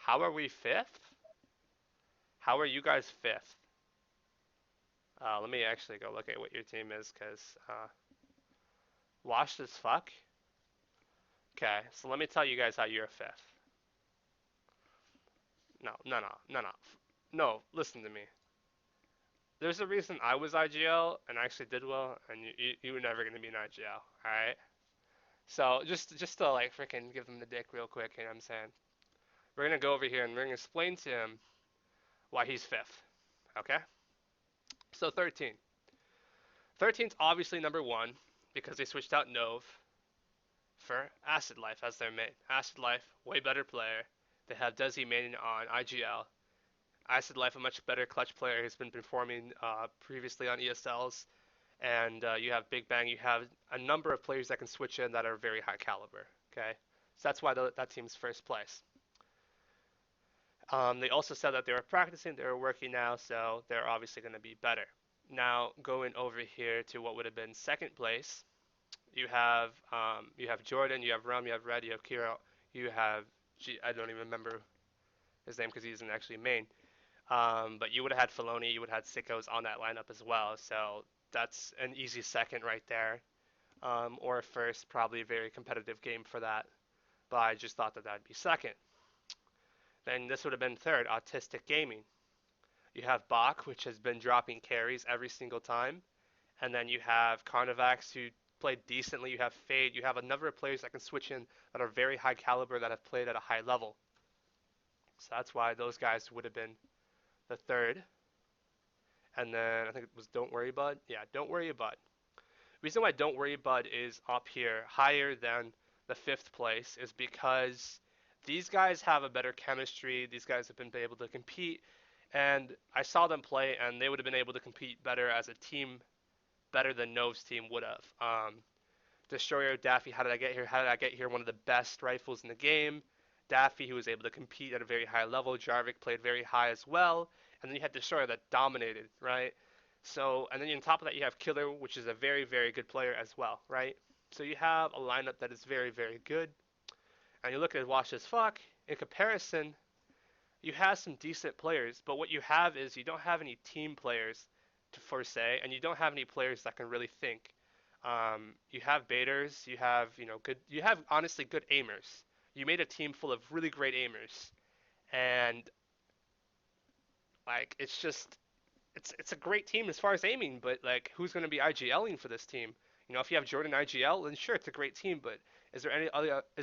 How are we fifth? How are you guys fifth? Let me actually go look at what your team is, because washed as fuck. Okay, so let me tell you guys how you're fifth. No, no, no, no, no. No, listen to me. There's a reason I was IGL and actually did well, and you were never gonna be an IGL. All right. So just to like freaking give them the dick real quick, you know what I'm saying? We're gonna go over here and we're gonna explain to him why he's fifth. Okay. So 13. 13's obviously number one because they switched out Nove for Acid Life as their main. Acid Life, way better player. They have Desi main on IGL. Acid Life, a much better clutch player, has been performing previously on ESLs. And you have Big Bang. You have a number of players that can switch in that are very high caliber. Okay, so that's why that team's first place. They also said that they were practicing, they were working now, so they're obviously going to be better. Now going over here to what would have been second place, you have Jordan, you have Rum, you have Red, you have Kiro, you have I don't even remember his name because he isn't actually main. But you would have had Filoni, you would have had Sickos on that lineup as well, so that's an easy second right there. Or first, probably a very competitive game for that. But I just thought that that'd be second. Then this would have been third, Autistic Gaming. You have Bach, which has been dropping carries every single time. And then you have Carnivax, who played decently. You have Fade. You have a number of players that can switch in that are very high caliber that have played at a high level. So that's why those guys would have been the third. And then I think it was Don't Worry Bud. Yeah, Don't Worry Bud. Reason why Don't Worry Bud is up here higher than the fifth place is because these guys have a better chemistry. These guys have been able to compete, and I saw them play, and they would have been able to compete better as a team, better than Nove's team would have. Destroyer, Daffy, how did I get here? How did I get here? One of the best rifles in the game. Daffy, who was able to compete at a very high level. Jarvik played very high as well. And then you had Destroyer that dominated, right? So, and then on top of that, you have Killer, which is a very, very good player as well, right? So you have a lineup that is very, very good. And you look at Wash as Fuck, in comparison, you have some decent players, but what you have is you don't have any team players to for say, and you don't have any players that can really think. You have baiters, you have good, you have honestly good aimers. You made a team full of really great aimers, and like it's a great team as far as aiming, but like who's going to be IGLing for this team? If you have Jordan IGL, then sure it's a great team, but is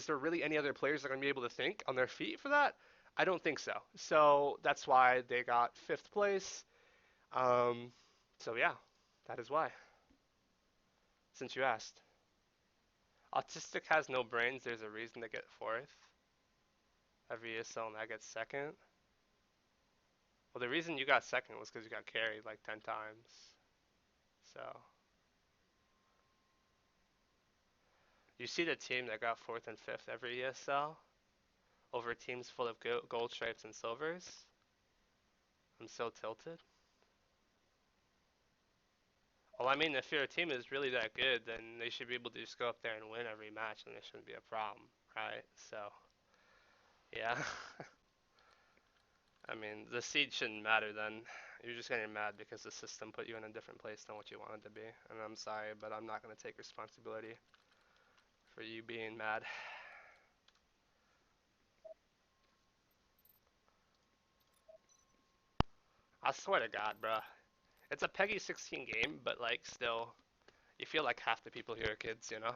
there really any other players that are going to be able to think on their feet for that? I don't think so. So that's why they got fifth place. Um, so yeah, that is why. Since you asked, autistic has no brains. There's a reason to get fourth. Every ESL and that gets second. Well, the reason you got second was because you got carried like 10 times. So you see the team that got fourth and fifth every ESL over teams full of gold stripes and silvers. I'm so tilted. Well, I mean, if your team is really that good, then they should be able to just go up there and win every match, and it shouldn't be a problem, right? So, yeah. I mean, the seed shouldn't matter then. You're just getting mad because the system put you in a different place than what you wanted to be. And I'm sorry, but I'm not going to take responsibility for you being mad. I swear to God, bro. It's a Peggy 16 game, but like still, you feel like half the people here are kids, you know?